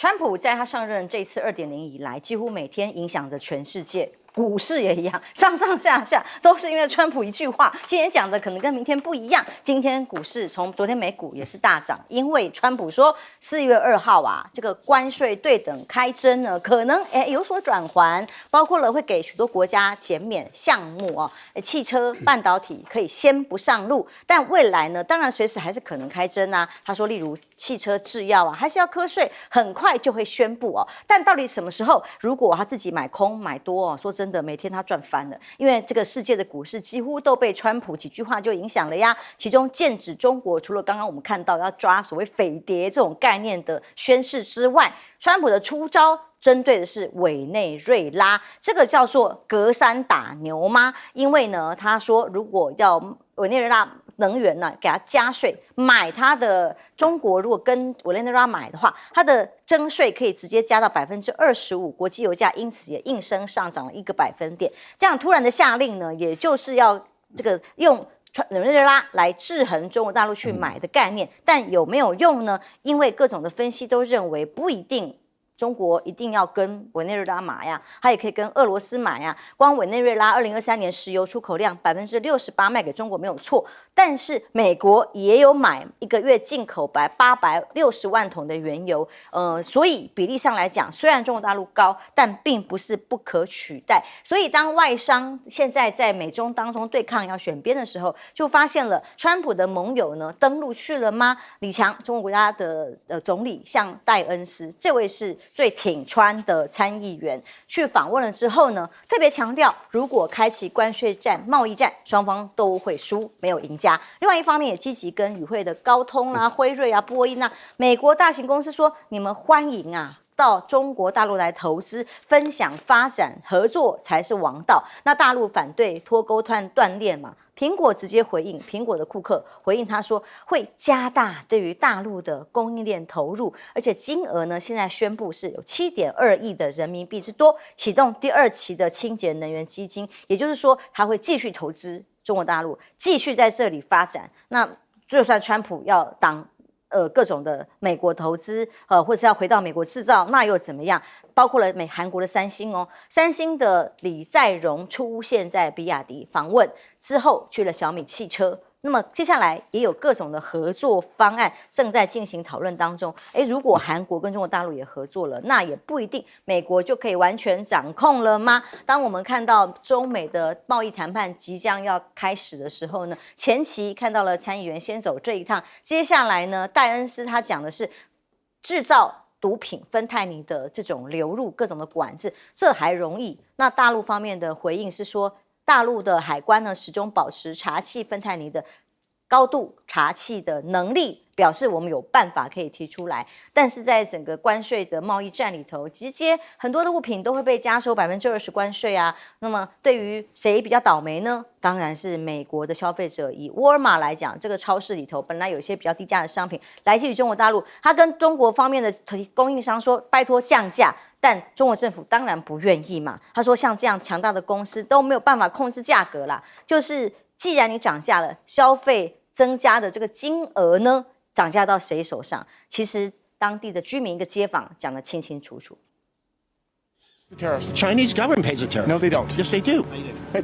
川普在他上任这次2.0以来，几乎每天影响着全世界。股市也一样，上上下下都是因为川普一句话。今天讲的可能跟明天不一样。今天股市从昨天美股也是大涨，因为川普说4月2号啊，这个关税对等开征呢，可能有所转圜，包括了会给许多国家减免项目哦，汽车、半导体可以先不上路，但未来呢，当然随时还是可能开征啊。他说，例如汽车制药啊，还是要课税，很快就会宣布哦。但到底什么时候？如果他自己买空买多哦，说真的，每天他赚翻了，因为这个世界的股市几乎都被川普几句话就影响了呀。其中剑指中国，除了刚刚我们看到要抓所谓匪谍这种概念的宣示之外，川普的出招针对的是委内瑞拉，这个叫做隔山打牛吗？因为呢，他说如果要委内瑞拉能源呢，给他加税，买他的中国如果跟委内瑞拉买的话，它的征税可以直接加到25%，国际油价因此也应声上涨了1个百分点。这样突然的下令呢，也就是要这个用委内瑞拉来制衡中国大陆去买的概念，但有没有用呢？因为各种的分析都认为不一定。中国一定要跟委内瑞拉买呀，它也可以跟俄罗斯买呀。光委内瑞拉2023年石油出口量68%卖给中国没有错，但是美国也有买1个月进口860万桶的原油，所以比例上来讲，虽然中国大陆高，但并不是不可取代。所以当外商现在在美中当中对抗要选边的时候，就发现了川普的盟友呢登陆去了吗？李强，中国国家的总理向戴恩斯，这位是最挺川的参议员去访问了之后呢，特别强调，如果开启关税战、贸易战，双方都会输，没有赢家。另外一方面，也积极跟与会的高通啊、辉瑞啊、波音啊、美国大型公司说，你们欢迎啊。到中国大陆来投资、分享、发展、合作才是王道。那大陆反对脱钩断链嘛？苹果直接回应，苹果的库克回应他说，会加大对于大陆的供应链投入，而且金额呢，现在宣布是有7.2亿的人民币之多，启动第2期的清洁能源基金，也就是说，他会继续投资中国大陆，继续在这里发展。那就算川普要挡各种的美国投资，或是要回到美国制造，那又怎么样？包括了韩国的三星哦，三星的李在镕出现在比亚迪访问之后，去了小米汽车。那么接下来也有各种的合作方案正在进行讨论当中。如果韩国跟中国大陆也合作了，那也不一定美国就可以完全掌控了吗？当我们看到中美的贸易谈判即将要开始的时候呢，前期看到了参议员先走这一趟，接下来呢，戴恩斯他讲的是制造毒品芬太尼的这种流入各种的管制，这还容易。那大陆方面的回应是说，大陆的海关呢始终保持查缉芬太尼的高度查缉的能力，表示我们有办法可以提出来。但是在整个关税的贸易战里头，直接很多的物品都会被加收20%关税啊。那么对于谁比较倒霉呢？当然是美国的消费者。以沃尔玛来讲，这个超市里头本来有一些比较低价的商品来自于中国大陆，他跟中国方面的供应商说拜托降价。但中国政府当然不愿意嘛，他说像这样强大的公司都没有办法控制价格啦，就是既然你涨价了，消费增加的这个金额呢，涨价到谁手上？其实当地的居民一个街坊讲得清清楚楚。The tariffs. The Chinese government pays the tariff. No, they don't. Yes, they do.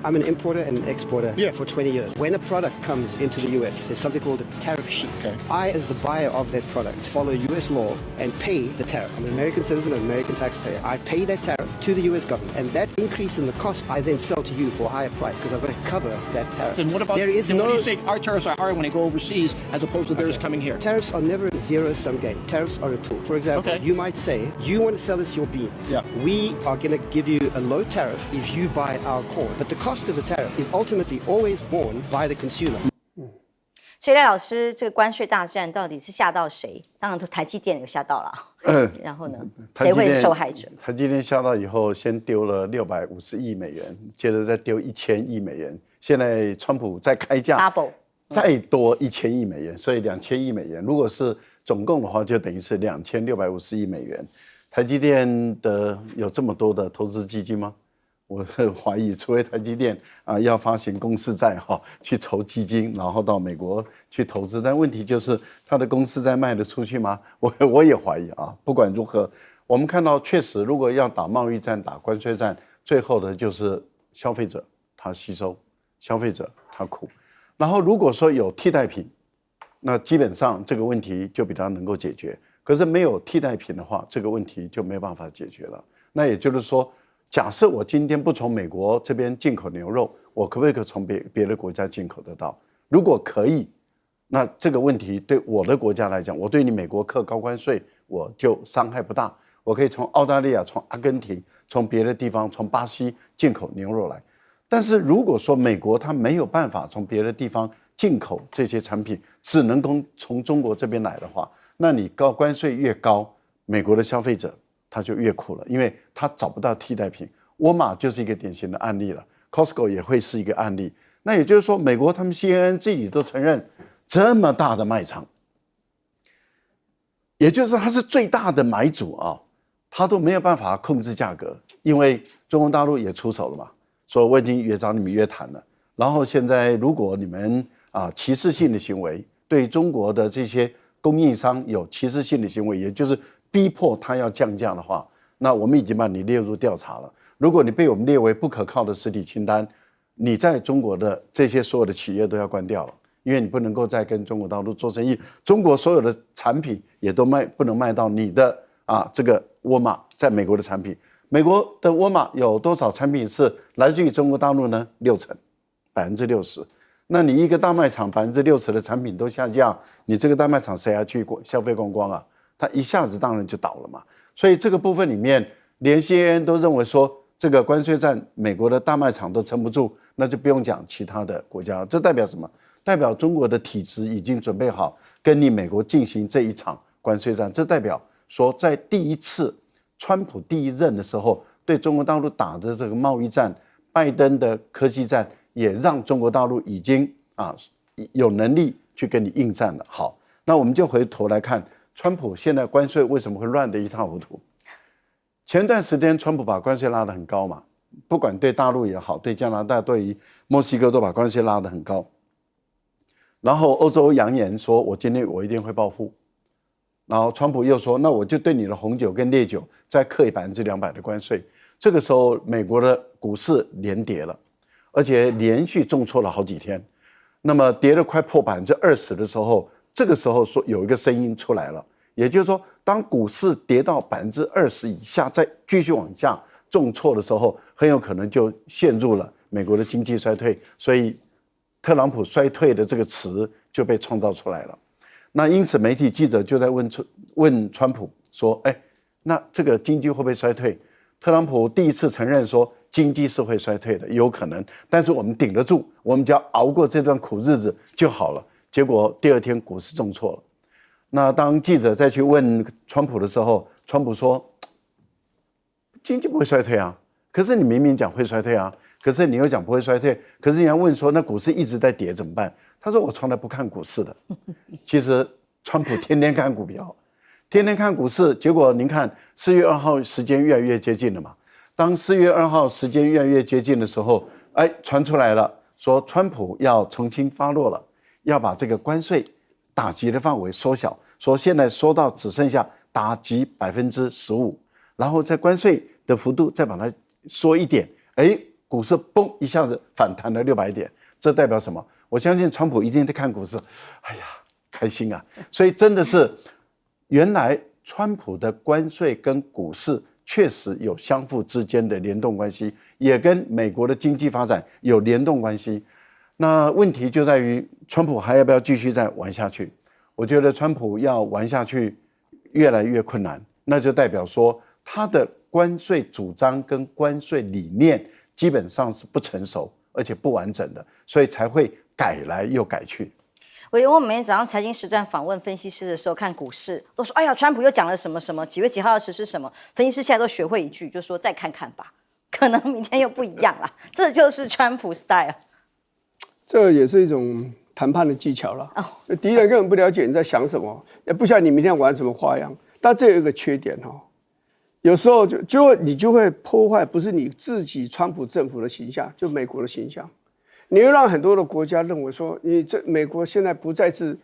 I'm an importer and an exporter Yeah. for 20 years. When a product comes into the U.S., there's something called a tariff sheet. Okay. I, as the buyer of that product, follow U.S. law and pay the tariff. I'm an American citizen, an American taxpayer. I pay that tariff to the U.S. government. And that increase in the cost, I then sell to you for a higher price because I've got to cover that tariff. Then what about? There is then no... what do you say our tariffs are higher when they go overseas as opposed to theirs coming here? Tariffs are never a zero-sum game. Tariffs are a tool. For example, Okay. you might say, you want to sell us your beans. Yeah. We are going to give you a low tariff if you buy our corn. But the cost of the tariff is ultimately always borne by the consumer. 所以赖老师，这个关税大战到底是吓到谁？当然，台积电有吓到了。然后呢，谁会是受害者？台积电吓到以后，先丢了650亿美元，接着再丢1000亿美元。现在川普再开价 double 再多1000亿美元，所以2000亿美元。如果是总共的话，就等于是2650亿美元。台积电的有这么多的投资基金吗？我怀疑，除非台积电要发行公司债去筹基金，然后到美国去投资，但问题就是它的公司债卖得出去吗？我也怀疑啊。不管如何，我们看到确实，如果要打贸易战、打关税战，最后的就是消费者他吸收，消费者他苦。然后如果说有替代品，那基本上这个问题就比较能够解决。可是没有替代品的话，这个问题就没办法解决了。那也就是说，假设我今天不从美国这边进口牛肉，我可不可以从别的国家进口得到？如果可以，那这个问题对我的国家来讲，我对你美国课高关税，我就伤害不大。我可以从澳大利亚、从阿根廷、从别的地方、从巴西进口牛肉来。但是如果说美国它没有办法从别的地方进口这些产品，只能从中国这边来的话，那你关税越高，美国的消费者他就越苦了，因为他找不到替代品。沃尔玛就是一个典型的案例了 ，Costco 也会是一个案例。那也就是说，美国他们 CNN 自己都承认，这么大的卖场，也就是说他是最大的买主啊，他都没有办法控制价格，因为中国大陆也出手了嘛，说我已经找你们约谈了。然后现在如果你们歧视性的行为，对中国的这些供应商有歧视性的行为，也就是逼迫他要降价的话，那我们已经把你列入调查了。如果你被我们列为不可靠的实体清单，你在中国的这些所有的企业都要关掉了，因为你不能够再跟中国大陆做生意。中国所有的产品也都不能卖到你的这个沃尔玛在美国的产品。美国的沃尔玛有多少产品是来自于中国大陆呢？60%。那你一个大卖场60%的产品都下降，你这个大卖场谁要去消费观光啊？它一下子当然就倒了嘛。所以这个部分里面，连 CNN 都认为说，这个关税战美国的大卖场都撑不住，那就不用讲其他的国家。这代表什么？代表中国的体制已经准备好跟你美国进行这一场关税战。这代表说，在第一次川普第一任的时候，对中国大陆打的这个贸易战，拜登的科技战，也让中国大陆已经有能力去跟你应战了。好，那我们就回头来看，川普现在关税为什么会乱得一塌糊涂？前段时间川普把关税拉得很高嘛，不管对大陆也好，对加拿大、对于墨西哥都把关税拉得很高。然后欧洲扬言说，我今天我一定会报复。然后川普又说，那我就对你的红酒跟烈酒再课200%的关税。这个时候，美国的股市连跌了。而且连续重挫了好几天，那么跌了快破20%的时候，这个时候说有一个声音出来了，也就是说，当股市跌到20%以下，再继续往下重挫的时候，很有可能就陷入了美国的经济衰退，所以特朗普衰退的这个词就被创造出来了。那因此媒体记者就在问川普说，那这个经济会不会衰退？特朗普第一次承认说，经济是会衰退的，有可能，但是我们顶得住，我们只要熬过这段苦日子就好了。结果第二天股市重挫了。那当记者再去问川普的时候，川普说，经济不会衰退啊，可是你明明讲会衰退啊，可是你又讲不会衰退，可是人家问说，那股市一直在跌怎么办？他说我从来不看股市的。其实川普天天看股票，天天看股市，结果您看4月2号时间越来越接近了嘛。当4月2号时间越来越接近的时候，传出来了，说川普要重新发落了，要把这个关税打击的范围缩小，说现在缩到只剩下打击15%，然后在关税的幅度再把它缩一点，股市嘣一下子反弹了600点，这代表什么？我相信川普一定在看股市，开心啊！所以真的是，原来川普的关税跟股市确实有相互之间的联动关系，也跟美国的经济发展有联动关系。那问题就在于，川普还要不要继续再玩下去？我觉得川普要玩下去越来越困难，那就代表说他的关税主张跟关税理念基本上是不成熟，而且不完整的，所以才会改来又改去。我每天早上财经时段访问分析师的时候，看股市都说，川普又讲了什么什么，几月几号要实施什么。分析师现在都学会一句，就说再看看吧，可能明天又不一样了。这就是川普 style。这也是一种谈判的技巧了。敌人根本不了解你在想什么，也不晓得你明天玩什么花样。但这有一个缺点有时候你就会破坏不是你自己川普政府的形象，就美国的形象。你会让很多的国家认为说，你这美国现在不再是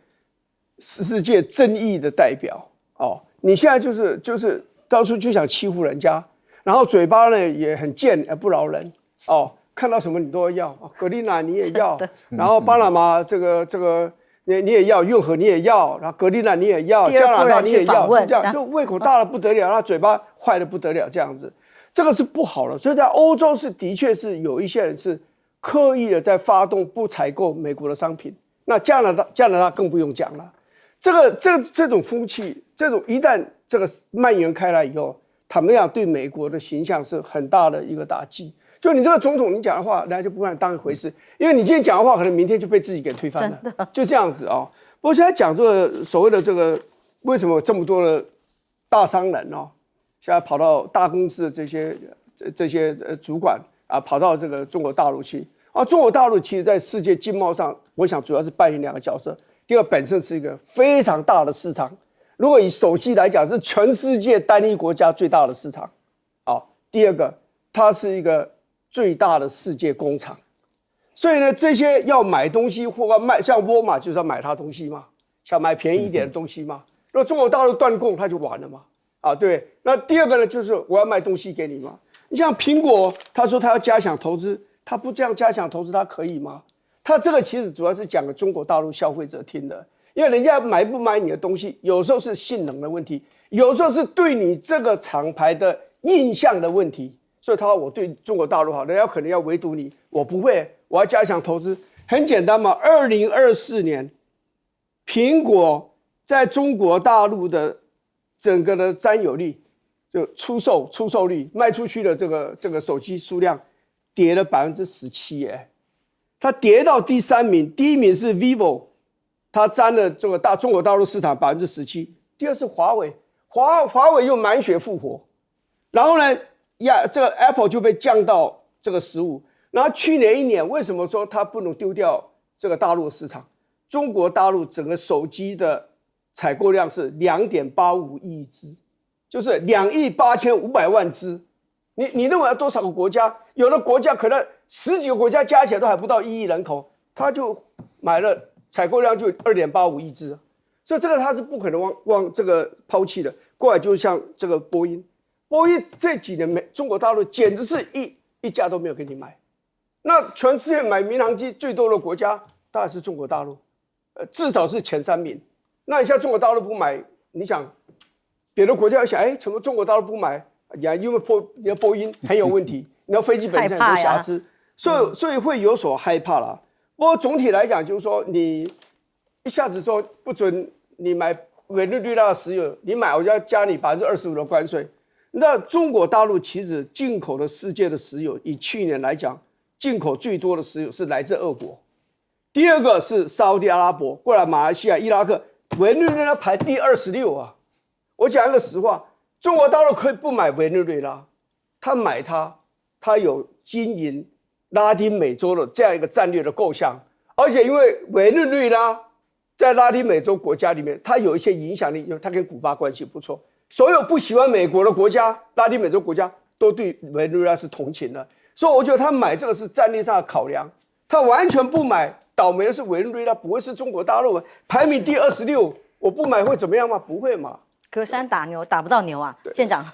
世界正义的代表哦，你现在就是到处就想欺负人家，然后嘴巴呢也很贱不饶人哦，看到什么你都要，格林兰你也要，然后巴拿马这个你也要，运河你也要，然后格林兰你也要，加拿大你也要，就这样就胃口大的不得了，然后嘴巴坏的不得了，这样子，这个是不好的。所以在欧洲的确是有一些人是刻意的在发动不采购美国的商品，那加拿大更不用讲了。这种风气，这种一旦这个蔓延开来以后，坦白讲对美国的形象是很大的一个打击。就你这个总统，你讲的话，人家就不把你当一回事，因为你今天讲的话，可能明天就被自己给推翻了，就这样子啊。不过现在讲这个所谓的这个，为什么这么多的大商人哦，现在跑到大公司的这些主管啊，跑到这个中国大陆去啊？中国大陆其实在世界经贸上，我想主要是扮演2个角色。第二，本身是一个非常大的市场，如果以手机来讲，是全世界单一国家最大的市场。第二个，它是一个最大的世界工厂，所以呢，这些要买东西或卖，像沃尔玛就是要买它东西嘛，想买便宜一点的东西嘛。如果中国大陆断供，它就完了嘛。对。那第二个呢，就是我要卖东西给你嘛。你像苹果，他说他要加强投资，他不这样加强投资，他可以吗？他这个其实主要是讲给中国大陆消费者听的，因为人家买不买你的东西，有时候是性能的问题，有时候是对你这个厂牌的印象的问题。所以他说我对中国大陆好，人家可能要围堵你，我不会，我要加强投资。很简单嘛，2024年，苹果在中国大陆的整个的占有率，就出售率，卖出去的这个手机数量跌了17%耶。它跌到第3名，第1名是 vivo， 它占了这个中国大陆市场17%，第二是华为，华为又满血复活，然后呢，这个 Apple 就被降到这个15，然后去年1年为什么说它不能丢掉这个大陆的市场？中国大陆整个手机的采购量是2.85亿只，就是2.85亿只。你认为要多少个国家？有的国家可能10几个国家加起来都还不到1亿人口，他就买了，采购量就2.85亿只，所以这个他是不可能往这个抛弃的。过来就像这个波音这几年中国大陆简直是一家都没有给你买。那全世界买民航机最多的国家当然是中国大陆，至少是前3名。那你像中国大陆不买，你想别的国家要想，怎么中国大陆不买？因为你的波音很有问题，你的飞机本身很多瑕疵，所以会有所害怕啦。不过总体来讲，就是说你一下子说不准你买委内瑞拉的石油，你买我就要加你25%的关税。你知道中国大陆其实进口的世界的石油，以去年来讲，进口最多的石油是来自2国，第2个是沙特阿拉伯，过来马来西亚、伊拉克，委内瑞拉排第26啊。我讲一个实话。中国大陆可以不买委内瑞拉，他买他有经营拉丁美洲的这样一个战略的构想，而且因为委内瑞拉在拉丁美洲国家里面，它有一些影响力，因为它跟古巴关系不错，所有不喜欢美国的国家，拉丁美洲国家都对委内瑞拉是同情的，所以我觉得他买这个是战略上的考量，他完全不买，倒霉的是委内瑞拉，不会是中国大陆排名第26，我不买会怎么样吗？不会嘛。隔山打牛打不到牛啊，舰长。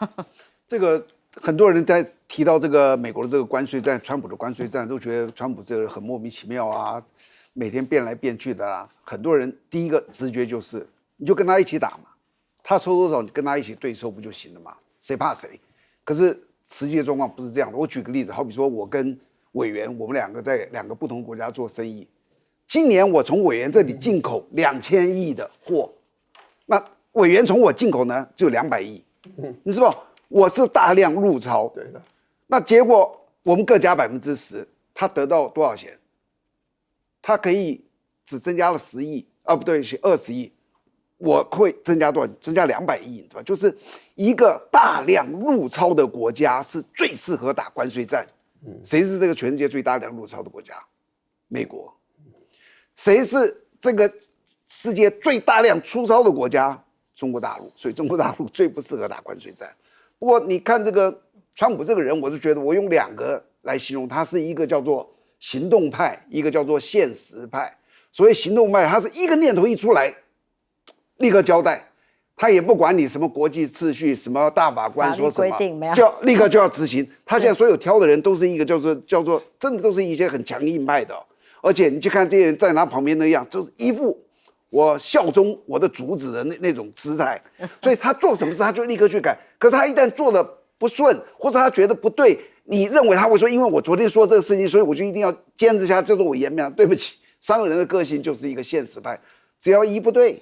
这个很多人在提到这个美国的这个关税战，川普的关税战，都觉得川普这个很莫名其妙啊，每天变来变去的啦。很多人第一个直觉就是，你就跟他一起打嘛，他抽多少，你跟他一起对抽不就行了嘛？谁怕谁？可是实际的状况不是这样的。我举个例子，好比说我跟委员，我们2个在2个不同国家做生意，今年我从委员这里进口2000亿的货，那委员从我进口呢，只有200亿，你知道我是大量入超，对的。那结果我们各加10%，他得到多少钱？他可以只增加了10亿，不对，20亿，我会增加多少？增加200亿，你知道吧？就是一个大量入超的国家是最适合打关税战。谁是这个全世界最大量入超的国家？美国。谁是这个世界最大量出超的国家？中国大陆，所以中国大陆最不适合打关税战。不过你看这个川普这个人，我就觉得我用2个来形容，他是一个叫做行动派，一个叫做现实派。所谓行动派，他是一个念头一出来，立刻交代，他也不管你什么国际秩序，什么大法官说什么，就立刻就要执行。他现在所有挑的人都是一个叫做真的都是一些很强硬派的，而且你去看这些人在他旁边那样，就是一副我效忠我的主子的那种姿态，所以他做什么事他就立刻去改。可是他一旦做的不顺，或者他觉得不对，你认为他会说，因为我昨天说这个事情，所以我就一定要坚持下，这是我颜面。对不起，商人的个性就是一个现实派，只要一不对，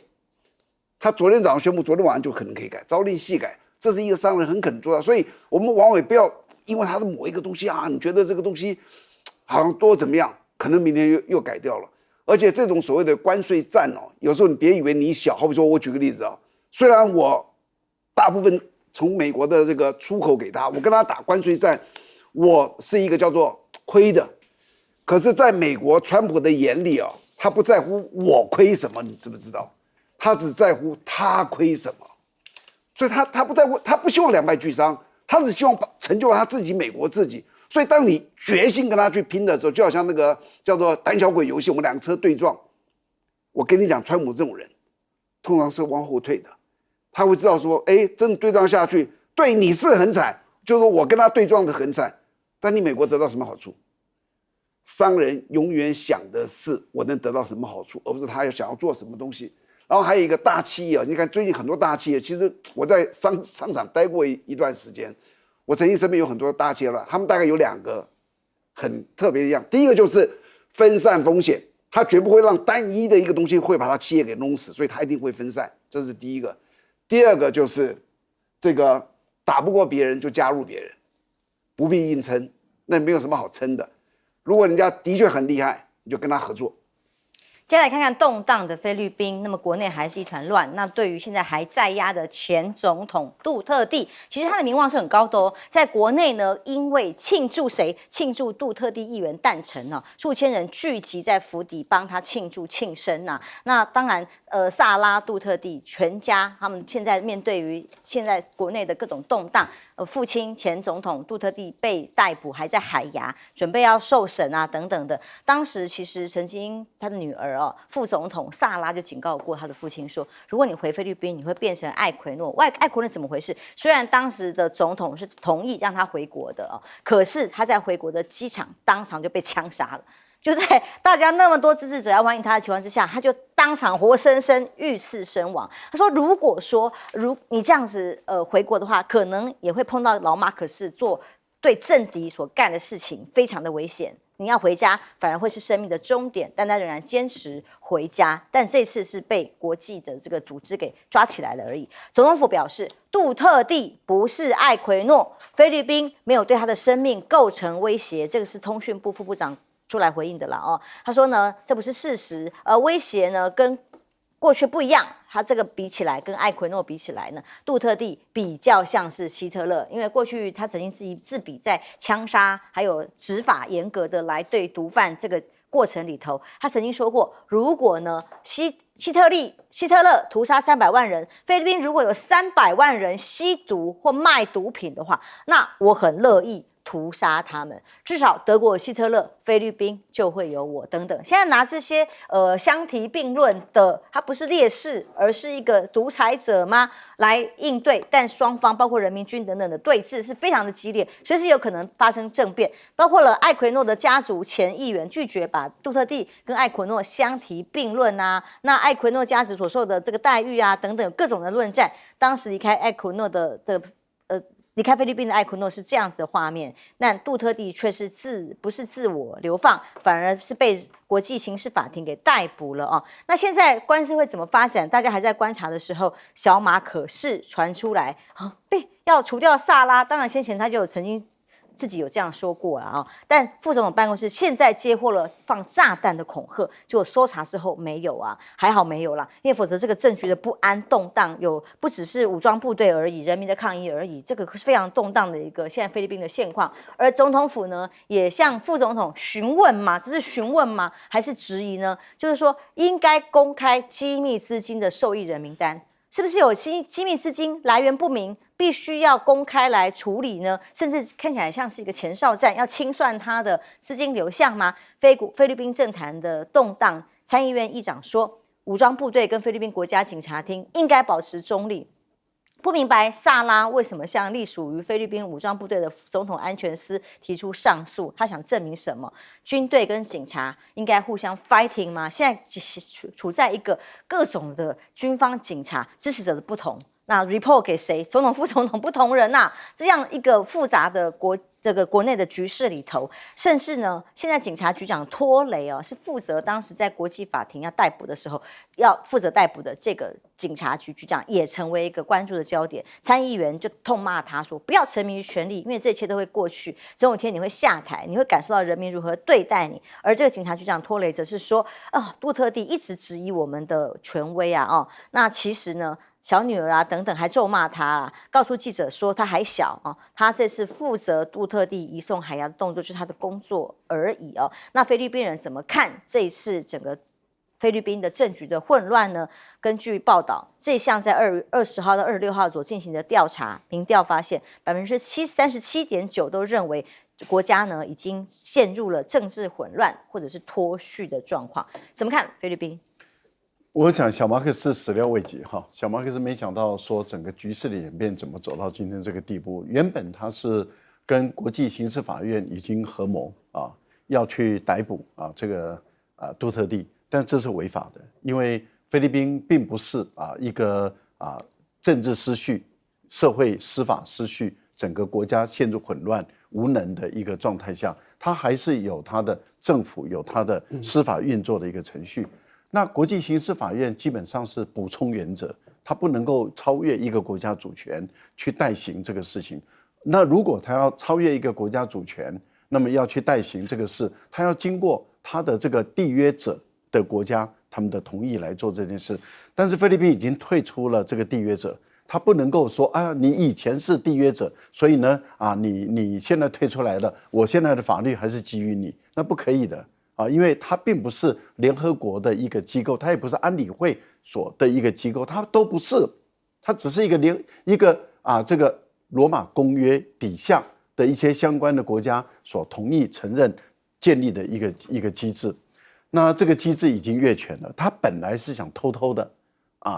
他昨天早上宣布，昨天晚上就可能可以改，朝令夕改，这是一个商人很可能做到。所以我们往往也不要因为他的某一个东西啊，你觉得这个东西好像多怎么样，可能明天又改掉了。而且这种所谓的关税战哦，有时候你别以为你小，好比说我举个例子啊，虽然我大部分从美国的这个出口给他，我跟他打关税战，我是一个叫做亏的。可是在美国川普的眼里啊，他不在乎我亏什么，你知不知道？他只在乎他亏什么。所以他不在乎，他不希望两败俱伤，他只希望成就他自己美国自己。所以当你决心跟他去拼的时候，就好像那个叫做胆小鬼游戏，我们2个车对撞。我跟你讲，川普这种人通常是往后退的，他会知道说，哎，真的对撞下去，对你是很惨，就是说我跟他对撞的很惨，但你美国得到什么好处？商人永远想的是我能得到什么好处，而不是他要想要做什么东西。然后还有一个大企业，你看最近很多大企业，其实我在商场待过一段时间。我曾经身边有很多大企业了，他们大概有2个很特别的样。第一个就是分散风险，他绝不会让单一的一个东西会把他企业给弄死，所以他一定会分散，这是第一个。第二个就是这个打不过别人就加入别人，不必硬撑，那没有什么好撑的。如果人家的确很厉害，你就跟他合作。接下来看看动荡的菲律宾，那么国内还是一团乱。那对于现在还在押的前总统杜特地，其实他的名望是很高的哦。在国内呢，因为庆祝谁？庆祝杜特地议员诞辰呢，数千人聚集在府邸帮他庆祝庆生呐。那当然，萨拉杜特地全家他们现在面对于现在国内的各种动荡。父亲前总统杜特地被逮捕，还在海牙，准备要受审啊，等等的。当时其实曾经他的女儿副总统萨拉就警告过他的父亲说，如果你回菲律宾，你会变成艾奎诺。艾奎诺怎么回事？虽然当时的总统是同意让他回国的可是他在回国的机场当场就被枪杀了。就在大家那么多支持者要欢迎他的情况之下，他就当场活生生遇刺身亡。他说：“如果说你这样子回国的话，可能也会碰到老马可仕做对政敌所干的事情，非常的危险。你要回家，反而会是生命的终点。但他仍然坚持回家，但这次是被国际的这个组织给抓起来了而已。”总统府表示，杜特地不是艾奎诺，菲律宾没有对他的生命构成威胁。这个是通讯部副部长出来回应的啦他说呢，这不是事实，威胁呢跟过去不一样，他这个比起来，跟艾奎诺比起来呢，杜特地比较像是希特勒，因为过去他曾经自比在枪杀还有执法严格的来对毒贩这个过程里头，他曾经说过，如果呢希特勒屠杀300万人，菲律宾如果有300万人吸毒或卖毒品的话，那我很乐意屠杀他们，至少德国有希特勒，菲律宾就会有我等等。现在拿这些相提并论的，他不是烈士，而是一个独裁者吗？来应对，但双方包括人民军等等的对峙是非常的激烈，随时有可能发生政变。包括了艾奎诺的家族前议员拒绝把杜特地跟艾奎诺相提并论啊，那艾奎诺家族所受的这个待遇啊等等各种的论战。当时离开艾奎诺离开菲律宾的艾奎诺是这样子的画面，但杜特地却是不是自我流放，反而是被国际刑事法庭给逮捕了那现在官司会怎么发展？大家还在观察的时候，小马可仕传出来被要除掉萨拉，当然先前他就曾经自己有这样说过了但副总统办公室现在接获了放炸弹的恐吓，结果搜查之后没有还好没有啦，因为否则这个政局的不安动荡有不只是武装部队而已，人民的抗议而已，这个是非常动荡的一个现在菲律宾的现况。而总统府呢也向副总统询问吗？这是询问吗？还是质疑呢？就是说应该公开机密资金的受益人名单，是不是有机密资金来源不明？必须要公开来处理呢？甚至看起来像是一个前哨战，要清算他的资金流向吗？菲律宾政坛的动荡，参议院议长说，武装部队跟菲律宾国家警察厅应该保持中立。不明白萨拉为什么向隶属于菲律宾武装部队的总统安全司提出上诉？他想证明什么？军队跟警察应该互相 fighting 吗？现在处在一个各种的军方、警察支持者的不同，那 report 给谁？总统、副总统不同人呐，这样一个复杂的国内的局势里头，甚至呢，现在警察局长托雷是负责当时在国际法庭要逮捕的时候，要负责逮捕的这个警察局局长也成为一个关注的焦点。参议员就痛骂他说：“不要沉迷于权力，因为这一切都会过去，总有一天你会下台，你会感受到人民如何对待你。”而这个警察局长托雷则是说：“杜特地一直质疑我们的权威那其实呢。”小女儿等等还咒骂他告诉记者说他还小他这次负责杜特地移送海牙的动作就是他的工作而已那菲律宾人怎么看这一次整个菲律宾的政局的混乱呢？根据报道，这项在2月20号到26号所进行的调查民调发现，37.9%都认为国家呢已经陷入了政治混乱或者是脱序的状况。怎么看菲律宾？我想小马克思始料未及小马克思没想到说整个局势的演变怎么走到今天这个地步。原本他是跟国际刑事法院已经合谋要去逮捕这个杜特地，但这是违法的，因为菲律宾并不是一个政治失序、社会司法失序、整个国家陷入混乱无能的一个状态下，它还是有它的政府有它的司法运作的一个程序。那国际刑事法院基本上是补充原则，它不能够超越一个国家主权去代行这个事情。那如果它要超越一个国家主权，那么要去代行这个事，它要经过它的这个缔约者的国家他们的同意来做这件事。但是菲律宾已经退出了这个缔约者，他不能够说你以前是缔约者，所以呢你现在退出来了，我现在的法律还是基于你，那不可以的。因为它并不是联合国的一个机构，它也不是安理会所的一个机构，它都不是，它只是这个罗马公约底下的一些相关的国家所同意承认建立的一个机制。那这个机制已经越权了，他本来是想偷偷的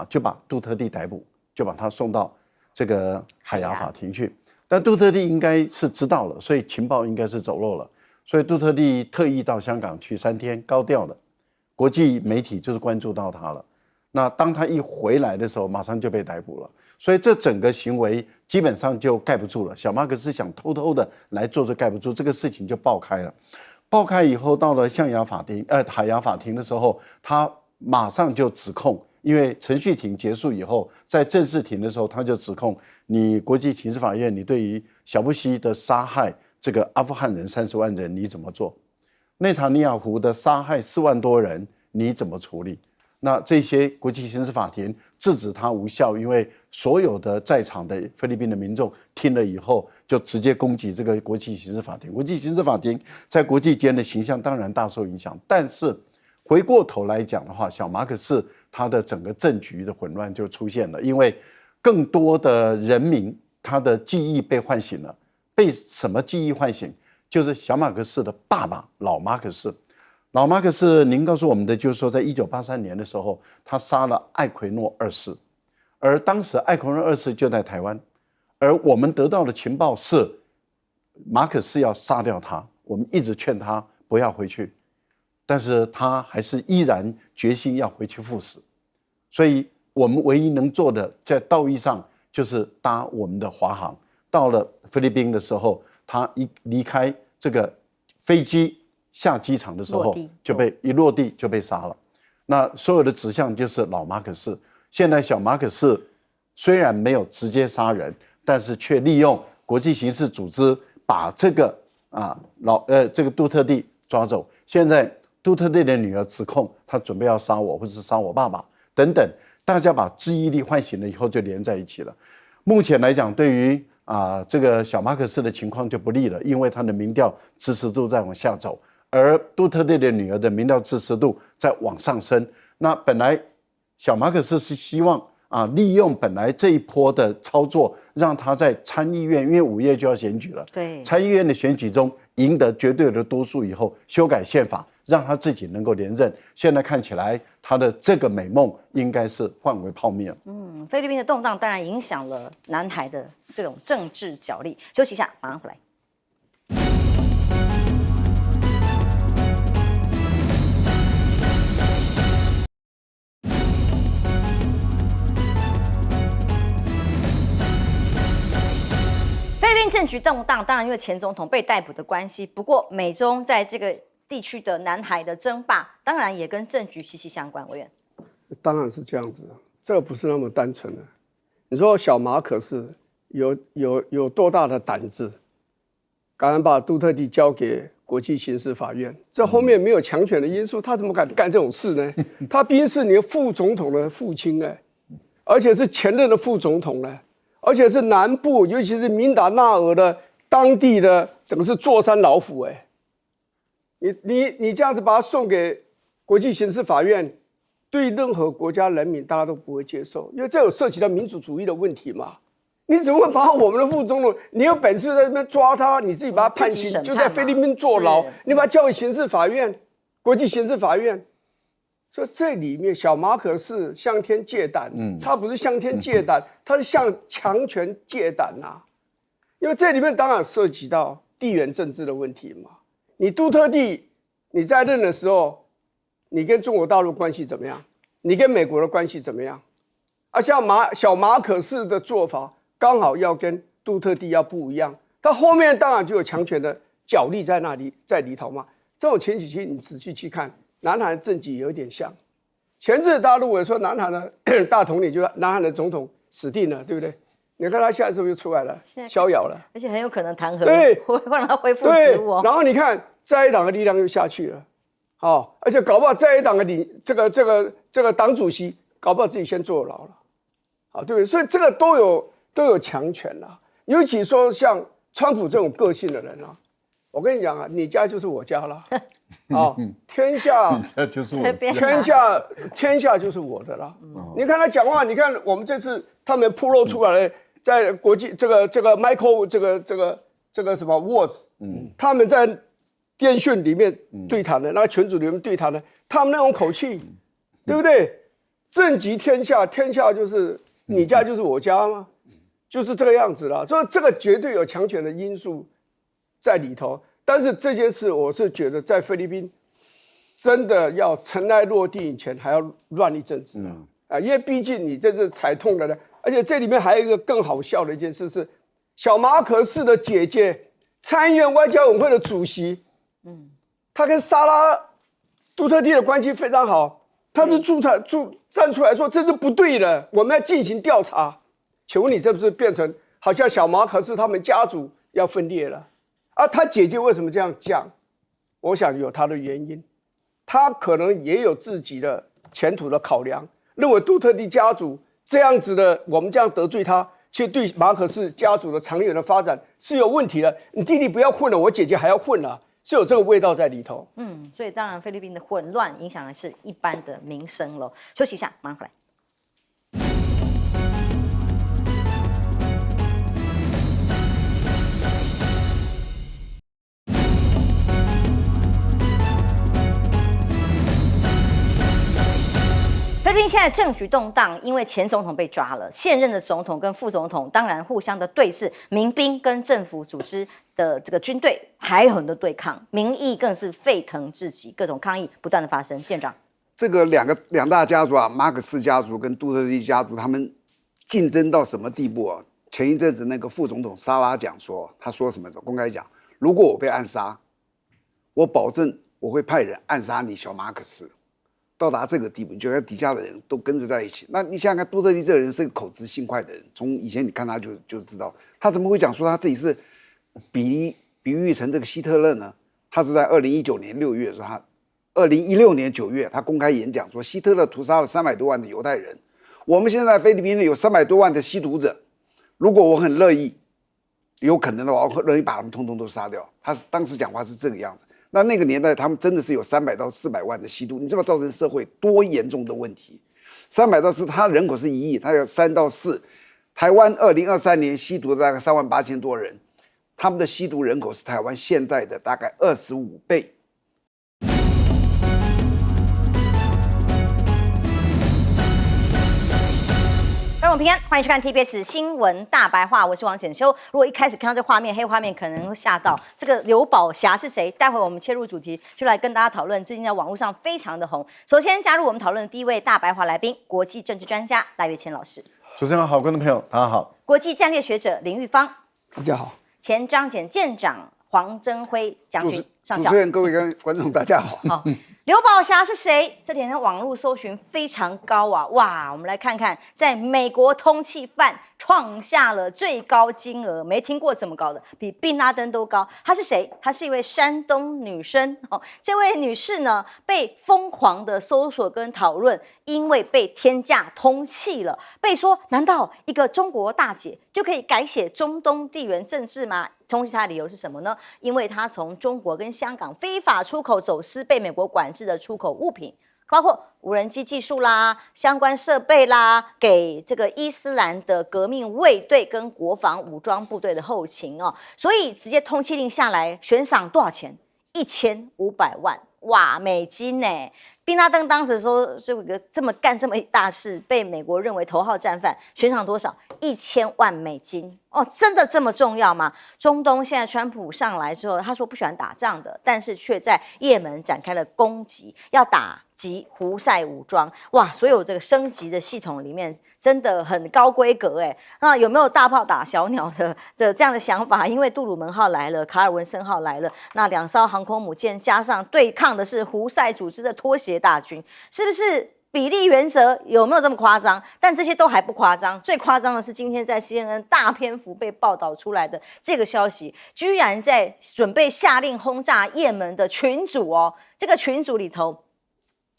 就把杜特地逮捕，就把他送到这个海牙法庭去，但杜特地应该是知道了，所以情报应该是走漏了。所以杜特地特意到香港去3天，高调的，国际媒体就是关注到他了。那当他一回来的时候，马上就被逮捕了。所以这整个行为基本上就盖不住了。小马可斯想偷偷的来做，就盖不住，这个事情就爆开了。爆开以后，到了海牙法庭的时候，他马上就指控，因为程序庭结束以后，在正式庭的时候，他就指控你国际刑事法院，你对于小布希的杀害。这个阿富汗人30万人你怎么做？内塔尼亚胡的杀害4万多人你怎么处理？那这些国际刑事法庭制止他无效，因为所有的在场的菲律宾的民众听了以后，就直接攻击这个国际刑事法庭。国际刑事法庭在国际间的形象当然大受影响。但是回过头来讲的话，小马可斯他的整个政局的混乱就出现了，因为更多的人民他的记忆被唤醒了。被什么记忆唤醒？就是小马可斯的爸爸老马可斯。老马可斯，您告诉我们的就是说，在1983年的时候，他杀了艾奎诺2世，而当时艾奎诺2世就在台湾，而我们得到的情报是马可斯要杀掉他，我们一直劝他不要回去，但是他还是依然决心要回去赴死。所以我们唯一能做的，在道义上就是搭我们的华航。到了菲律宾的时候，他一离开这个飞机下机场的时候，一落地就被杀了。那所有的指向就是老马可斯。现在小马可斯虽然没有直接杀人，但是却利用国际刑事组织把这个这个杜特地抓走。现在杜特地的女儿指控他准备要杀我，或者是杀我爸爸等等，大家把记忆力唤醒了以后就连在一起了。目前来讲，对于这个小马可斯的情况就不利了，因为他的民调支持度在往下走，而杜特地的女儿的民调支持度在往上升。那本来小马可斯是希望利用本来这一波的操作，让他在参议院，因为5月就要选举了，对，参议院的选举中赢得绝对的多数以后，修改宪法，让他自己能够连任。现在看起来，他的这个美梦应该是幻为泡面。菲律宾的动荡当然影响了南海的这种政治角力。休息一下，马上回来。菲律宾政局动荡，当然因为前总统被逮捕的关系。不过，美中在这个地区的南海的争霸，当然也跟政局息息相关。委员，当然是这样子，这个不是那么单纯的。你说小马可是有多大的胆子，敢把杜特地交给国际刑事法院？这后面没有强权的因素，他怎么敢干这种事呢？他毕竟是你的副总统的父亲而且是前任的副总统而且是南部，尤其是民达纳尔的当地的，等于是坐山老虎你这样子把他送给国际刑事法院，对任何国家人民大家都不会接受，因为这有涉及到民主主义的问题嘛。你怎么会把我们的副总统，你有本事在那边抓他，你自己把他判刑，就在菲律宾坐牢，你把他交给刑事法院，国际刑事法院。所以这里面小马可是向天借胆，他不是向天借胆，他是向强权借胆因为这里面当然涉及到地缘政治的问题嘛。你杜特地你在任的时候，你跟中国大陆关系怎么样？你跟美国的关系怎么样？像小马可仕的做法，刚好要跟杜特地要不一样。他后面当然就有强权的角力在那里，在里头嘛。这种前几期你仔细去看。南韩的政局有点像，前次大陆也说南韩的大统领就是南韩的总统死定了，对不对？你看他现在是不是又出来了，逍遥了，而且很有可能弹劾，对，会让他恢复职务然后你看在野党的力量又下去了，而且搞不好在野党的这个党主席搞不好自己先坐牢了，对不对？所以这个都有强权啦，尤其说像川普这种个性的人我跟你讲你家就是我家了。天下就是我的天下就是我的啦。你看他讲话，你看我们这次他们披露出来的，在国际这个 Michael 这个什么 Watts，他们在电讯里面对谈的，那个群组里面对谈的，他们那种口气，对不对？政极天下，天下就是你家就是我家吗？就是这个样子啦。所以这个绝对有强权的因素在里头。但是这件事，我是觉得在菲律宾真的要尘埃落定以前，还要乱一阵子因为毕竟你这是踩痛了的，而且这里面还有一个更好笑的一件事是，小马可仕的姐姐，参议院外交委员会的主席，他跟沙拉杜特地的关系非常好，他是站出来说这是不对的，我们要进行调查。请问你这不是变成好像小马可仕他们家族要分裂了？他姐姐为什么这样讲？我想有她的原因，她可能也有自己的前途的考量，认为杜特地家族这样子的，我们这样得罪他，其实对马可仕家族的长远的发展是有问题的。你弟弟不要混了，我姐姐还要混了，是有这个味道在里头。所以当然菲律宾的混乱影响的是一般的民生了。休息一下，马上回来。菲律宾现在政局动荡，因为前总统被抓了，现任的总统跟副总统当然互相的对峙，民兵跟政府组织的这个军队还有很多对抗，民意更是沸腾至极，各种抗议不断的发生。舰长，这个两大家族马可仕家族跟杜特地家族，他们竞争到什么地步前一阵子那个副总统沙拉讲说，他说什么？公开讲，如果我被暗杀，我保证我会派人暗杀你小马可仕。到达这个地步，你觉得底下的人都跟着在一起。那你想想看，杜特地这个人是个口直心快的人，从以前你看他就知道，他怎么会讲说他自己是比喻成这个希特勒呢？他是在2019年6月的时候，他2016年9月，他公开演讲说，希特勒屠杀了300多万的犹太人，我们现在菲律宾有300多万的吸毒者，如果我很乐意，有可能的话，我乐意把他们通通都杀掉。他当时讲话是这个样子。那个年代，他们真的是有300到400万的吸毒，你知道造成社会多严重的问题？ 300到4，它人口是1亿，它有3到4。台湾2023年吸毒大概38000多人，他们的吸毒人口是台湾现在的大概25倍。观众平安，欢迎收看 TBS 新闻大白话，我是王简修。如果一开始看到这画面，黑画面可能会吓到。这个刘宝霞是谁？待会我们切入主题，就来跟大家讨论。最近在网络上非常的红。首先加入我们讨论的第一位大白话来宾，国际政治专家赖岳谦老师。主持人好，观众朋友大家好。国际战略学者林玉芳。大家好。前彰检舰长黄征辉将军上校。主持人、各位观众大家好。好。刘宝霞是谁？这点的网络搜寻非常高啊！哇，我们来看看，在美国通缉犯创下了最高金额，没听过这么高的，比宾拉登都高。她是谁？她是一位山东女生哦。这位女士呢，被疯狂的搜索跟讨论，因为被天价通缉了，被说难道一个中国大姐就可以改写中东地缘政治吗？通缉她的理由是什么呢？因为她从中国跟香港非法出口走私被美国管制的出口物品，包括无人机技术啦、相关设备啦，给这个伊斯兰的革命卫队跟国防武装部队的后勤哦，所以直接通缉令下来，悬赏多少钱？1500万哇美金呢！宾拉登当时说这个这么干这么一大事，被美国认为头号战犯，悬赏多少？1000万美金哦，真的这么重要吗？中东现在川普上来之后，他说不喜欢打仗的，但是却在也门展开了攻击，要打击胡塞武装。哇，所有这个升级的系统里面真的很高规格哎。那有没有大炮打小鸟的这样的想法？因为杜鲁门号来了，卡尔文森号来了，那2艘航空母舰加上对抗的是胡塞组织的拖鞋大军，是不是？比例原则有没有这么夸张？但这些都还不夸张，最夸张的是今天在 CNN 大篇幅被报道出来的这个消息，居然在准备下令轰炸也门的群组哦，这个群组里头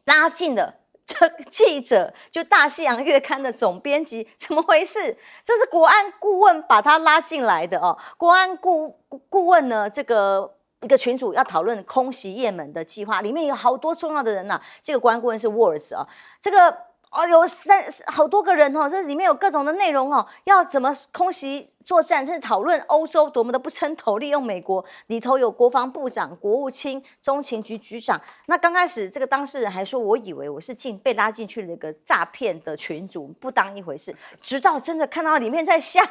拉进了这个记者，就大西洋月刊的总编辑，怎么回事？这是国安顾问把他拉进来的哦。国安顾问呢，这个一个群组要讨论空袭也门的计划，里面有好多重要的人呐、这个国安顾问是 Words 啊，这个有好多个人哦，这里面有各种的内容哦，要怎么空袭作战，甚至讨论欧洲多么的不称头，利用美国，里头有国防部长、国务卿、中情局局长。那刚开始这个当事人还说，我以为我是被拉进去了一个诈骗的群组，不当一回事，直到真的看到里面在下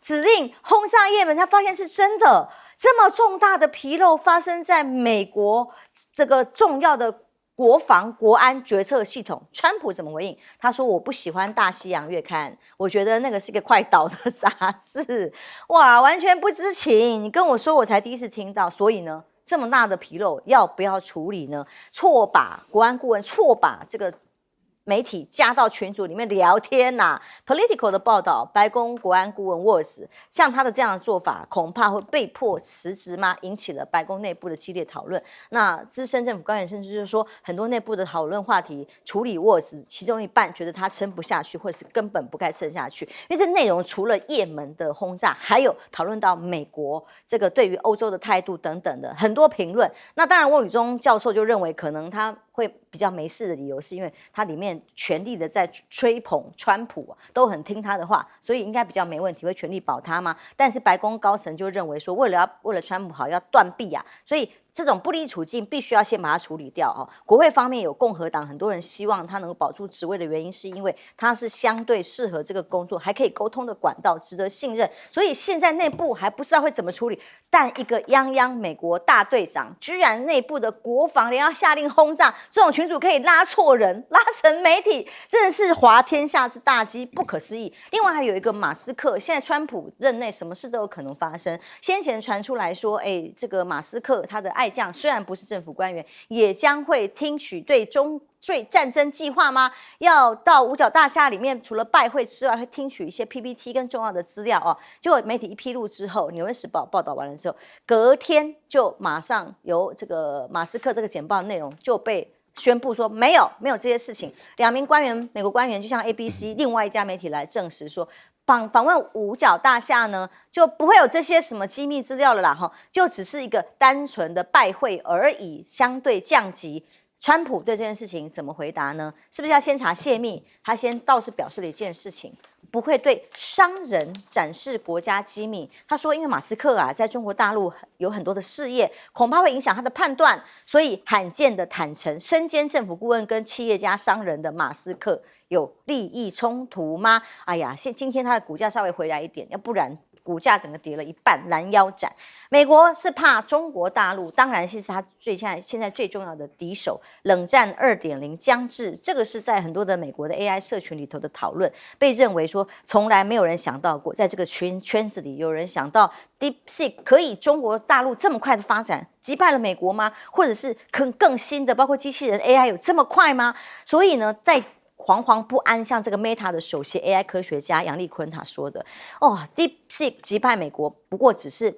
指令轰炸也门，他发现是真的。这么重大的纰漏发生在美国这个重要的国防国安决策系统，川普怎么回应？他说：“我不喜欢大西洋月刊，我觉得那个是一个快倒的杂志。”哇，完全不知情！你跟我说，我才第一次听到。所以呢，这么大的纰漏要不要处理呢？错把国安顾问把这个媒体加到群组里面聊天呐、Political 的报道，白宫国安顾问沃斯像他的这样的做法，恐怕会被迫辞职吗？引起了白宫内部的激烈讨论。那资深政府官员甚至就是说，很多内部的讨论话题处理沃斯，其中一半觉得他撑不下去，或是根本不该撑下去，因为这内容除了也门的轰炸，还有讨论到美国这个对于欧洲的态度等等的很多评论。那当然，沃宇中教授就认为，可能他会比较没事的理由，是因为他里面全力的在吹捧川普、都很听他的话，所以应该比较没问题，会全力保他吗？但是白宫高层就认为说，为了川普好，要断臂啊，所以这种不利处境必须要先把它处理掉哦。国会方面有共和党很多人希望他能够保住职位的原因，是因为他是相对适合这个工作，还可以沟通的管道，值得信任。所以现在内部还不知道会怎么处理。但一个泱泱美国大队长，居然内部的国防连要下令轰炸，这种群组可以拉错人，拉成媒体，真的是滑天下之大稽，不可思议。另外还有一个马斯克，现在川普任内什么事都有可能发生。先前传出来说，这个马斯克他的爱将虽然不是政府官员，也将会听取对战争计划吗？要到五角大厦里面，除了拜会之外，会听取一些 PPT 跟重要的资料哦。结果媒体一披露之后，《纽约时报》报道完了之后，隔天就马上由这个马斯克这个简报内容就被宣布说没有这些事情。2名官员，美国官员就像 ABC 另外一家媒体来证实说，访问五角大厦呢，就不会有这些什么机密资料了啦，就只是一个单纯的拜会而已，相对降级。川普对这件事情怎么回答呢？是不是要先查泄密？他先倒是表示了一件事情，不会对商人展示国家机密。他说，因为马斯克啊，在中国大陆有很多的事业，恐怕会影响他的判断，所以罕见的坦诚，身兼政府顾问跟企业家、商人的马斯克有利益冲突吗？哎呀，今天它的股价稍微回来一点，要不然股价整个跌了一半，拦腰斩。美国是怕中国大陆，当然是它现在最重要的敌手。冷战2.0将至，这个是在很多的美国的 AI 社群里头的讨论，被认为说从来没有人想到过，在这个圈子里有人想到 DeepSeek 可以中国大陆这么快的发展，击败了美国吗？或者是更新的，包括机器人 AI 有这么快吗？所以呢，在惶惶不安，像这个 Meta 的首席 AI 科学家杨利坤他说的，DeepSeek 击败美国，不过只是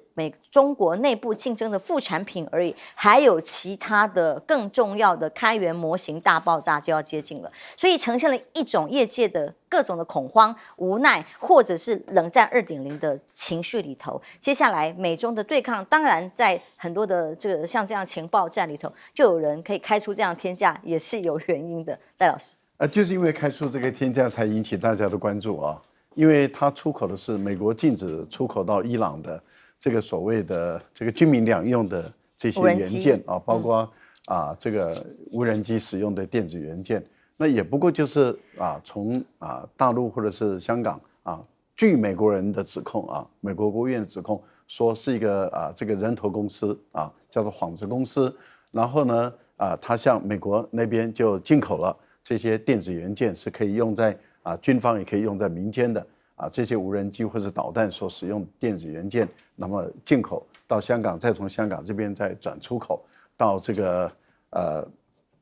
中国内部竞争的副产品而已，还有其他的更重要的开源模型大爆炸就要接近了，所以呈现了一种业界的各种的恐慌、无奈，或者是冷战2.0的情绪里头。接下来美中的对抗，当然在很多的这个像这样情报战里头，就有人可以开出这样天价，也是有原因的。戴老师。就是因为开出这个天价才引起大家的关注啊，因为它出口的是美国禁止出口到伊朗的这个所谓的这个军民两用的这些元件啊，包括这个无人机使用的电子元件，那也不过就是从大陆或者是香港据美国人的指控美国国务院的指控说是一个这个人头公司叫做纺织公司，然后呢他向美国那边就进口了。这些电子元件是可以用在军方，也可以用在民间的这些无人机或是导弹所使用电子元件，那么进口到香港，再从香港这边再转出口到这个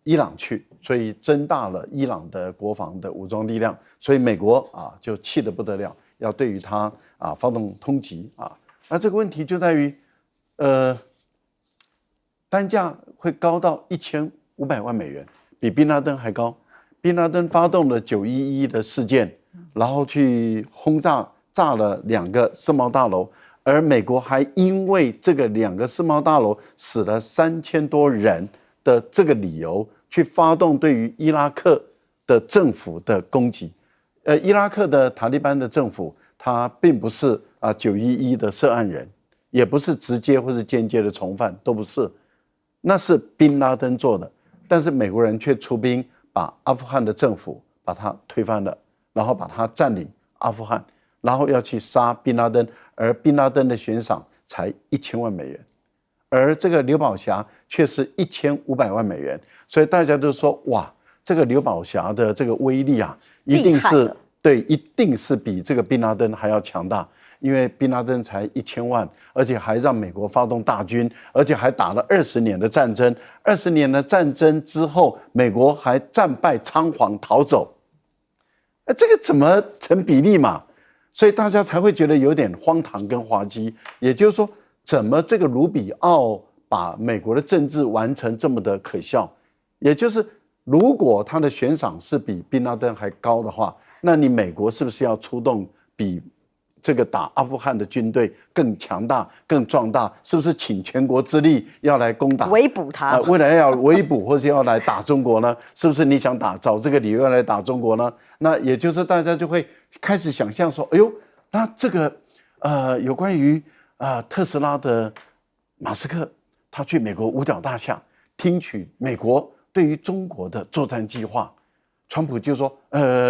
伊朗去，所以增大了伊朗的国防的武装力量，所以美国就气得不得了，要对于它发动通缉那这个问题就在于单价会高到1500万美元，比宾拉登还高。宾拉登发动了911的事件，然后去轰炸了2个世贸大楼，而美国还因为这个2个世贸大楼死了3000多人的这个理由，去发动对于伊拉克的政府的攻击。伊拉克的塔利班的政府，他并不是911的涉案人，也不是直接或是间接的从犯，都不是，那是宾拉登做的，但是美国人却出兵。把阿富汗的政府把它推翻了，然后把它占领阿富汗，然后要去杀宾拉登，而宾拉登的悬赏才1000万美元，而这个刘宝霞却是1500万美元，所以大家都说哇，这个刘宝霞的这个威力一定是比这个宾拉登还要强大。因为宾拉登才1000万，而且还让美国发动大军，而且还打了20年的战争。20年的战争之后，美国还战败仓皇逃走。这个怎么成比例嘛？所以大家才会觉得有点荒唐跟滑稽。也就是说，怎么这个卢比奥把美国的政治玩成这么的可笑？也就是如果他的悬赏是比宾拉登还高的话，那你美国是不是要出动比这个打阿富汗的军队更强大、更壮大？是不是请全国之力要来攻打、围捕他？未来要围捕，或是要来打中国呢？是不是你想找这个理由要来打中国呢？那也就是大家就会开始想象说，哎呦，那这个有关于特斯拉的马斯克，他去美国五角大厦听取美国对于中国的作战计划。川普就说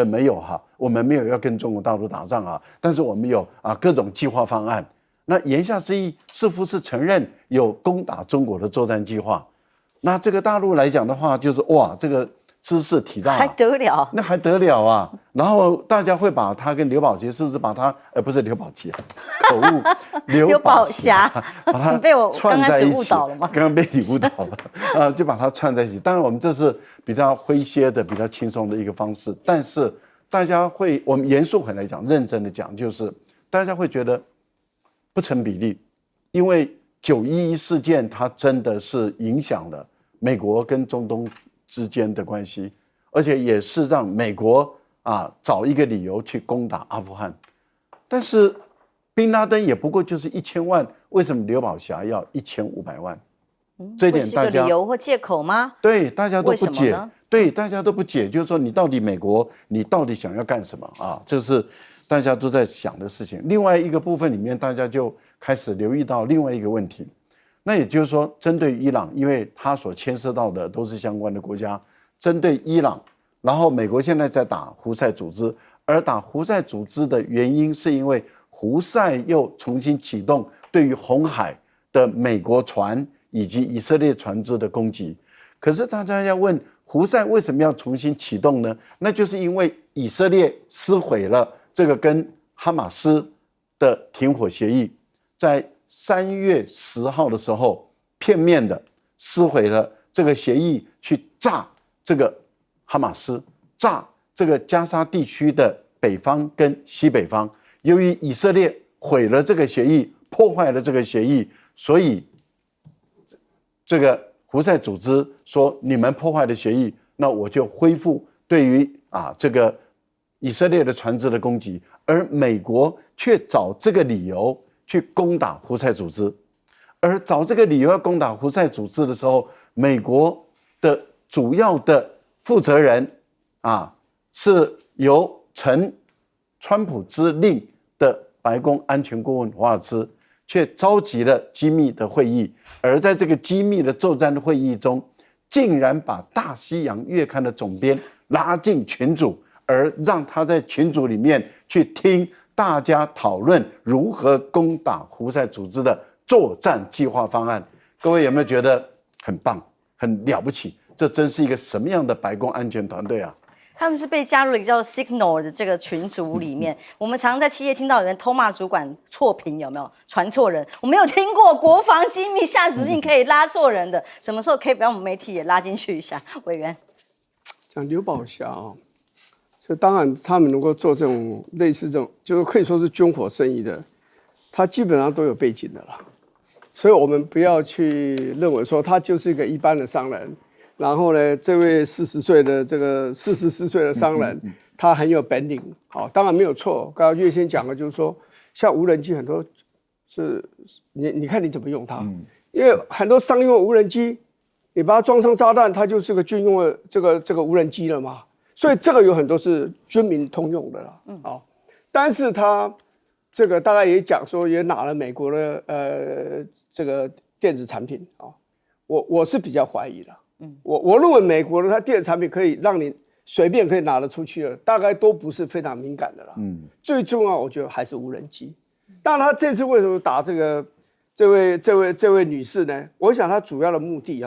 没有我们没有要跟中国大陆打仗但是我们有各种计划方案。那言下之意似乎是承认有攻打中国的作战计划。那这个大陆来讲的话，就是哇，这个知识体大还得了？那还得了然后大家会把他跟刘宝杰，是不是把他不是刘宝杰，口误，刘宝霞，把他你被我串在一起，刚开始误导了吗？刚刚被你误导了就把它串在一起。当然，我们这是比较诙谐的、比较轻松的一个方式，但是大家会，我们严肃回来讲、认真的讲，就是大家会觉得不成比例，因为911事件它真的是影响了美国跟中东之间的关系，而且也是让美国找一个理由去攻打阿富汗。但是宾拉登也不过就是1000万，为什么刘宝霞要1500万？这一点会是个大家理由或借口吗？对大家都为不解什么呢，对大家都不解，就是说你到底美国你到底想要干什么啊？这是大家都在想的事情。另外一个部分里面，大家就开始留意到另外一个问题，那也就是说，针对伊朗，因为它所牵涉到的都是相关的国家，针对伊朗，然后美国现在在打胡塞组织，而打胡塞组织的原因是因为胡塞又重新启动对于红海的美国船以及以色列船只的攻击。可是大家要问，胡塞为什么要重新启动呢？那就是因为以色列撕毁了这个跟哈马斯的停火协议，在3月10号的时候，片面的撕毁了这个协议，去炸这个哈马斯，炸这个加沙地区的北方跟西北方。由于以色列毁了这个协议，破坏了这个协议，所以这个胡塞组织说，你们破坏了协议，那我就恢复对于这个以色列的船只的攻击，而美国却找这个理由去攻打胡塞组织。而找这个理由要攻打胡塞组织的时候，美国的主要的负责人是由承川普之令的白宫安全顾问华尔兹，却召集了机密的会议，而在这个机密的作战会议中，竟然把大西洋月刊的总编拉进群组，而让他在群组里面去听大家讨论如何攻打胡塞组织的作战计划方案。各位有没有觉得很棒、很了不起？这真是一个什么样的白宫安全团队啊？他们是被加入了一个叫 Signal 的这个群组里面。我们常在企业听到有人偷骂主管错评，有没有传错人？我没有听过国防机密下指令可以拉错人的，什么时候可以把我们媒体也拉进去一下？委员讲刘宝霞所以当然他们能够做这种类似这种，就是可以说是军火生意的，他基本上都有背景的啦。所以我们不要去认为说他就是一个一般的商人。然后呢，这位44岁的商人，他很有本领。好，当然没有错。刚刚岳先讲的就是说，像无人机很多是，你看你怎么用它。因为很多商用无人机，你把它装上炸弹，它就是个军用的这个无人机了嘛。所以这个有很多是军民通用的啦。好，但是他这个大概也讲说，也拿了美国的这个电子产品啊。我是比较怀疑的。我认为美国的它电子产品可以让你随便可以拿得出去的，大概都不是非常敏感的啦。最重要我觉得还是无人机。当然，他这次为什么打这位女士呢？我想他主要的目的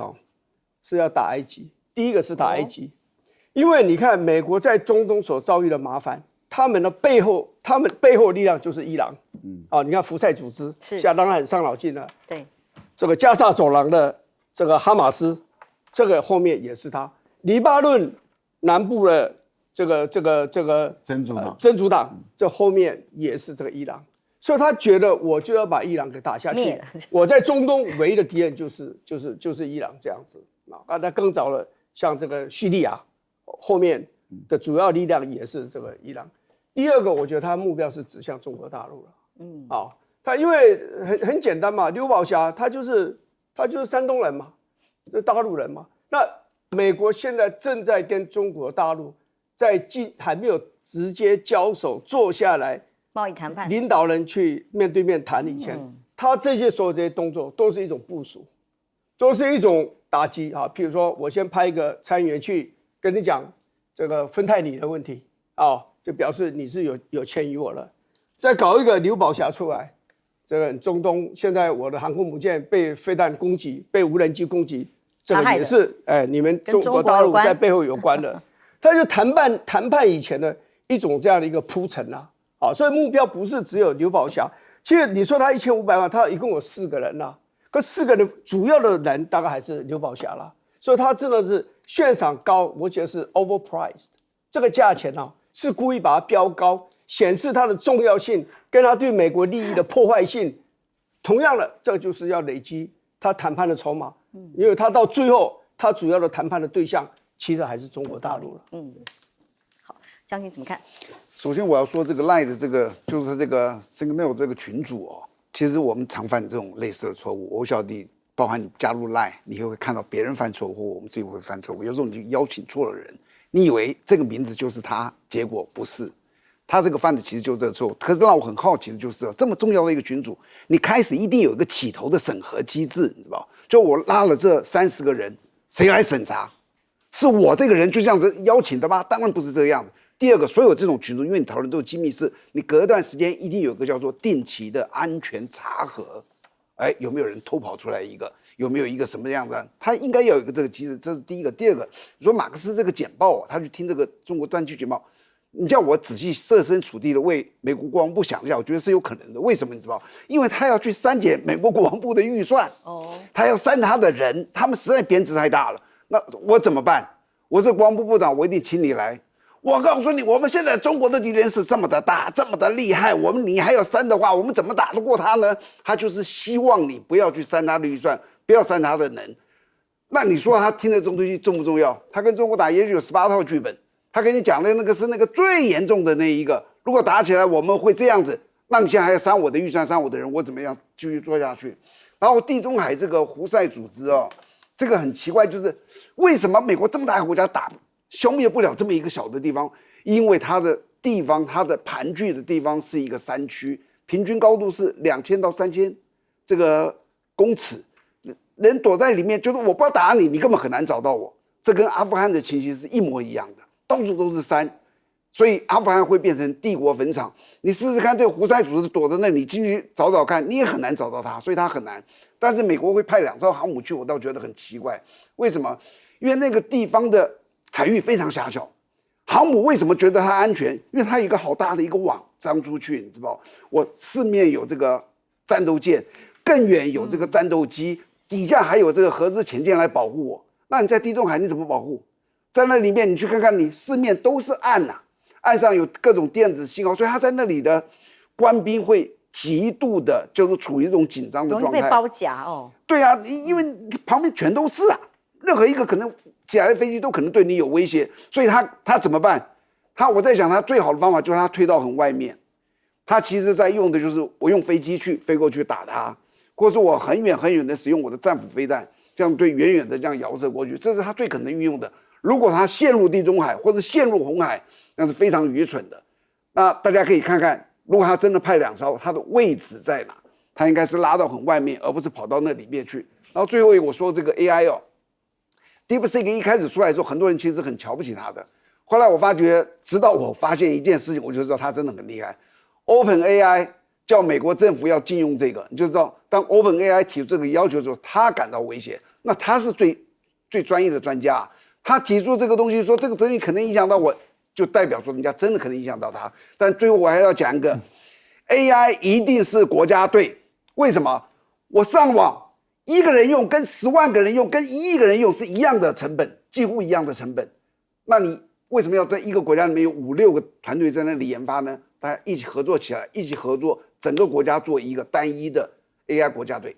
是要打埃及。第一个是打埃及，因为你看美国在中东所遭遇的麻烦，他们背后的力量就是伊朗。你看胡塞组织，现在当然很伤脑筋了。对，这个加沙走廊的这个哈马斯。这个后面也是他，黎巴嫩南部的这个真主党，这后面也是这个伊朗，所以他觉得我就要把伊朗给打下去。我在中东唯一的敌人就是伊朗这样子啊。那更早了，像这个叙利亚后面的主要力量也是这个伊朗。第二个，我觉得他目标是指向中国大陆了。他因为很简单嘛，刘宝霞他就是山东人嘛。这大陆人嘛，那美国现在正在跟中国大陆还没有直接交手，坐下来贸易谈判，领导人去面对面谈以前，他所有这些动作都是一种部署，都是一种打击啊。譬如说，我先派一个参议员去跟你讲这个芬太尼的问题就表示你是有欠于我了，再搞一个刘宝霞出来。这个中东现在我的航空母舰被飞弹攻击，被无人机攻击，这个也是你们中国大陆在背后有关的。他就谈判以前的一种这样的一个铺陈所以目标不是只有刘宝霞。其实你说他1500万，他一共有4个人可4个人主要的人大概还是刘宝霞啦。所以他真的是悬赏高，我觉得是 overpriced， 这个价钱是故意把它标高，显示它的重要性。跟他对美国利益的破坏性，同样的，这就是要累积他谈判的筹码，因为他到最后，他主要的谈判的对象其实还是中国大陆了。好，将军怎么看？首先我要说这个 LINE 的就是这个 Signal 这个群组其实我们常犯这种类似的错误。我晓得包含你加入 Line， 你会看到别人犯错或我们自己会犯错误。有时候你就邀请错了人，你以为这个名字就是他，结果不是。他这个犯的其实就是这个错误。可是让我很好奇的就是，这么重要的一个群组，你开始一定有一个起头的审核机制，你知道吧？就我拉了这30个人，谁来审查？是我这个人就这样子邀请的吗？当然不是这个样子。第二个，所有这种群组，因为你讨论都有机密事，你隔一段时间一定有一个叫做定期的安全查核，哎，有没有人偷跑出来一个？有没有一个什么样的？他应该要有一个这个机制，这是第一个。第二个，你说马克思这个简报啊，他去听这个中国战区简报，你叫我仔细设身处地的为美国国防部想一下，我觉得是有可能的。为什么你知道？因为他要去删减美国国防部的预算，他要删他的人，他们实在编制太大了。那我怎么办？我是国防部部长，我一定请你来。我告诉你，我们现在中国的敌人是这么的大，这么的厉害，你还要删的话，我们怎么打得过他呢？他就是希望你不要去删他的预算，不要删他的人。那你说他听的这种东西重不重要？他跟中国打，也许有18套剧本，他跟你讲的那个是那个最严重的那一个。如果打起来我们会这样子，那你现在还要删我的预算，删我的人，我怎么样继续做下去？然后地中海这个胡塞组织哦，这个很奇怪，就是为什么美国这么大一个国家消灭不了这么一个小的地方？因为它的地方，它的盘踞的地方是一个山区，平均高度是2000到3000这个公尺，人躲在里面，就是我不要打你，你根本很难找到我。这跟阿富汗的情形是一模一样的，到处都是山，所以阿富汗会变成帝国坟场。你试试看，这个胡塞组织躲在那里，进去找找看，你也很难找到它，所以它很难。但是美国会派2艘航母去，我倒觉得很奇怪，为什么？因为那个地方的海域非常狭小，航母为什么觉得它安全？因为它有一个好大的一个网张出去，你知道，我四面有这个战斗舰，更远有这个战斗机，底下还有这个核子潜舰来保护我。那你在地中海你怎么保护？在那里面你去看看，你四面都是岸呐，岸上有各种电子信号，所以他在那里的官兵会极度的，就是处于一种紧张的状态，容易被包夹哦。对啊，因为旁边全都是啊，任何一个可能起来的飞机都可能对你有威胁，所以他怎么办？我在想他最好的方法就是他推到很外面，他其实在用的就是我用飞机飞过去打他，或者说我很远很远的使用我的战斧飞弹，这样对远远的这样遥射过去，这是他最可能运用的。如果他陷入地中海或者陷入红海，那是非常愚蠢的。那大家可以看看，如果他真的派2艘，他的位置在哪？他应该是拉到很外面，而不是跑到那里面去。然后最后一个我说这个 AI 哦，DeepSeek 一开始出来的时候，很多人其实很瞧不起他的。后来我发觉，直到我发现一件事情，我就知道他真的很厉害。OpenAI 叫美国政府要禁用这个，你就知道，当 OpenAI 提出这个要求的时候，他感到威胁。那他是最专业的专家，他提出这个东西，说这个东西可能影响到我，就代表说人家真的可能影响到他。但最后我还要讲一个，AI 一定是国家队。为什么？我上网，1个人用跟10万个人用跟1亿个人用是一样的成本，几乎一样的成本。那你为什么要在一个国家里面有5、6个团队在那里研发呢？大家一起合作起来，一起合作，整个国家做一个单一的 AI 国家队。